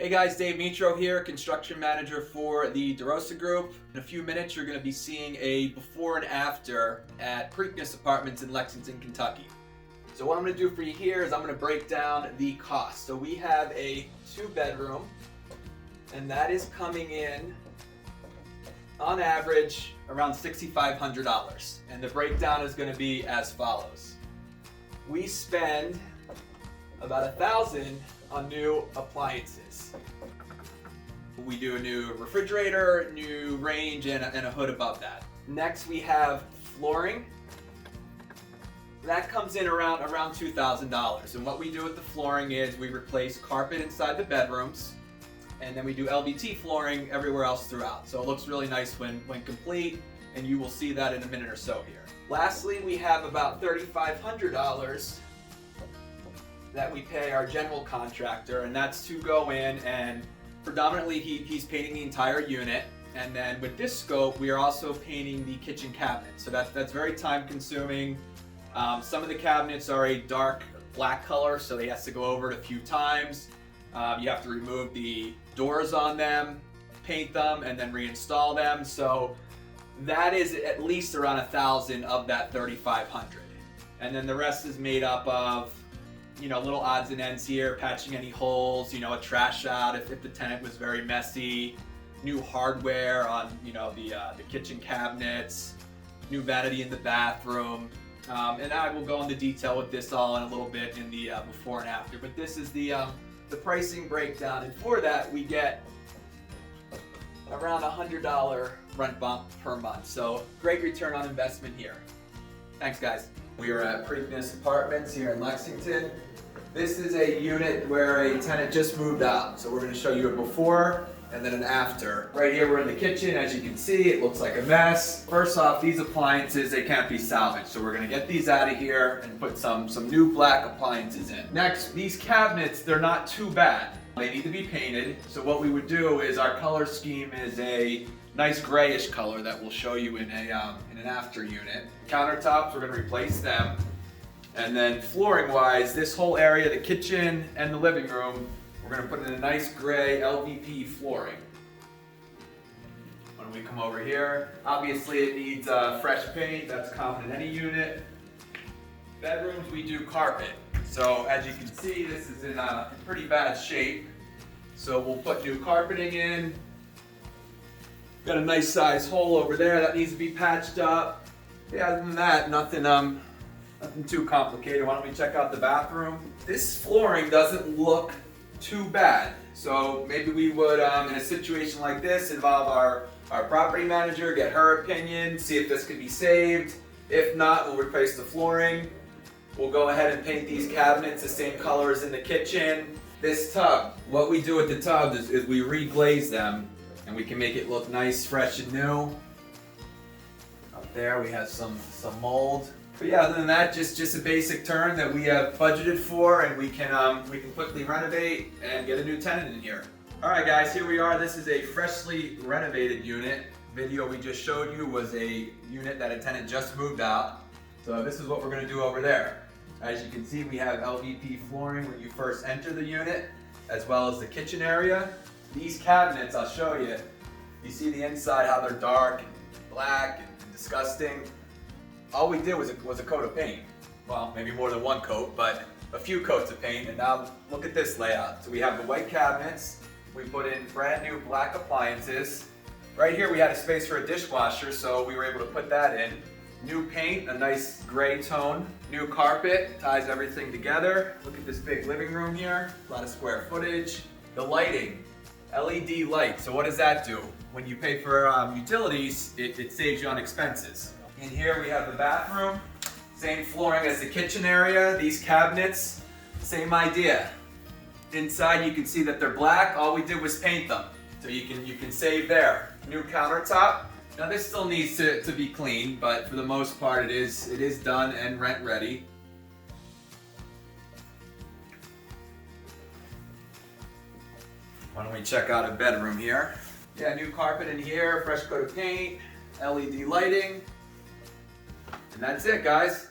Hey guys, Dave Mitro here, construction manager for the DeRosa Group. In a few minutes, you're going to be seeing a before and after at Preakness Apartments in Lexington, Kentucky. So what I'm going to do for you here is I'm going to break down the cost. So we have a 2-bedroom, and that is coming in on average around $6,500. And the breakdown is going to be as follows. We spend about $1,000 on new appliances. We do a new refrigerator, new range, and a hood above that. Next we have flooring. That comes in around $2,000. And what we do with the flooring is we replace carpet inside the bedrooms, and then we do LVT flooring everywhere else throughout. So it looks really nice when complete, and you will see that in a minute or so here. Lastly, we have about $3,500 that we pay our general contractor, and that's to go in and predominantly he's painting the entire unit. And then with this scope, we are also painting the kitchen cabinet. So that's very time consuming. Some of the cabinets are a dark black color, so they has to go over it a few times. You have to remove the doors on them, paint them, and then reinstall them. So that is at least around $1,000 of that $3,500. And then the rest is made up of little odds and ends here, patching any holes, a trash out if the tenant was very messy, new hardware on, the kitchen cabinets, new vanity in the bathroom. And I will go into detail with this all in a little bit in the before and after. But this is the pricing breakdown. And for that, we get around $100 rent bump per month. So great return on investment here. Thanks, guys. We are at Preakness Apartments here in Lexington. This is a unit where a tenant just moved out. So we're going to show you a before and then an after. Right here we're in the kitchen. As you can see, it looks like a mess. First off, these appliances, they can't be salvaged. So we're going to get these out of here and put some new black appliances in. Next, these cabinets, they're not too bad. They need to be painted. So what we would do is our color scheme is a nice grayish color that we'll show you in an after unit. Countertops, we're going to replace them. And then flooring wise, this whole area, the kitchen and the living room, we're going to put in a nice gray LVP flooring. When we come over here, obviously it needs fresh paint. That's common in any unit. Bedrooms, we do carpet. So as you can see, this is in pretty bad shape. So we'll put new carpeting in. Got a nice size hole over there that needs to be patched up. Yeah, other than that, nothing too complicated. Why don't we check out the bathroom? This flooring doesn't look too bad. So maybe we would, in a situation like this, involve our property manager, get her opinion, see if this can be saved. If not, we'll replace the flooring. We'll go ahead and paint these cabinets the same color as in the kitchen. This tub, what we do with the tub is we reglaze them, and we can make it look nice, fresh, and new. Up there we have some mold. But yeah, other than that, just a basic turn that we have budgeted for, and we can quickly renovate and get a new tenant in here. All right, guys, here we are. This is a freshly renovated unit. Video we just showed you was a unit that a tenant just moved out. So this is what we're going to do over there. As you can see, we have LVP flooring when you first enter the unit, as well as the kitchen area. These cabinets, I'll show you. You see the inside, how they're dark and black and disgusting. All we did was a coat of paint. Well, maybe more than one coat, but a few coats of paint. And now look at this layout. So we have the white cabinets. We put in brand new black appliances. Right here we had a space for a dishwasher, so we were able to put that in. New paint, a nice gray tone. New carpet, ties everything together. Look at this big living room here. A lot of square footage. The lighting, LED light. So what does that do? When you pay for utilities, it saves you on expenses. In here we have the bathroom, same flooring as the kitchen area. These cabinets, same idea. Inside you can see that they're black. All we did was paint them, so you can save there. New countertop. Now this still needs to be cleaned, but for the most part it is done and rent ready. Why don't we check out a bedroom here? Yeah, new carpet in here, fresh coat of paint, LED lighting. And that's it, guys.